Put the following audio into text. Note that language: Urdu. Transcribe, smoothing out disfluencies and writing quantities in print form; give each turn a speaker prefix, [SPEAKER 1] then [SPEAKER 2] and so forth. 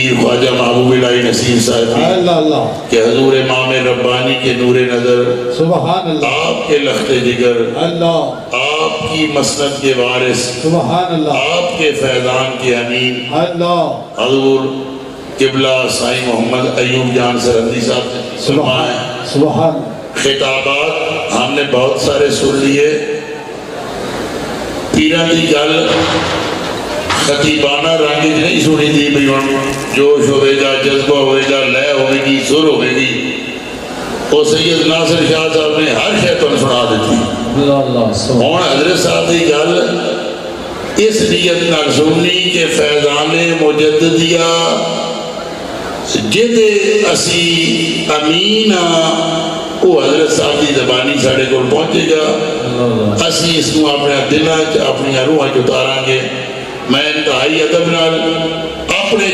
[SPEAKER 1] پیر خواجہ محبوب الہی نصیر صاحب کہ حضور امام ربانی کے نور نظر،
[SPEAKER 2] سبحان اللہ،
[SPEAKER 1] آپ کے لخت جگر،
[SPEAKER 2] اللہ،
[SPEAKER 1] آپ کی مسند کے وارث،
[SPEAKER 2] سبحان اللہ،
[SPEAKER 1] آپ کے فیضان کے امین
[SPEAKER 2] اللہ،
[SPEAKER 1] حضور قبلہ سائیں محمد ایوب جان سرہندی صاحب نے فرمائے۔
[SPEAKER 2] سبحان
[SPEAKER 1] خطابات ہم نے بہت سارے سن لیے، پیران دی گل خطیبانہ رنگ نہیں سنی تھی بھی جوش ہوئے گا، جذبہ ہوئے گا، لے ہوئے گی، سر ہوئے گی، وہ سید ناصر شاہ صاحب نے ہر شیطان سنا دیتی۔ اور حضرت صاحب دی گل اس نیت نال سننی کہ فیضان مجددیہ جدے اسی امین وہ حضرت صاحب دی زبانی ساڑھے کو پہنچے گا، اسی اس کو اپنے دلہ اپنی روحاں اتاراں گے۔ میں انتہائی ادب نال اپنے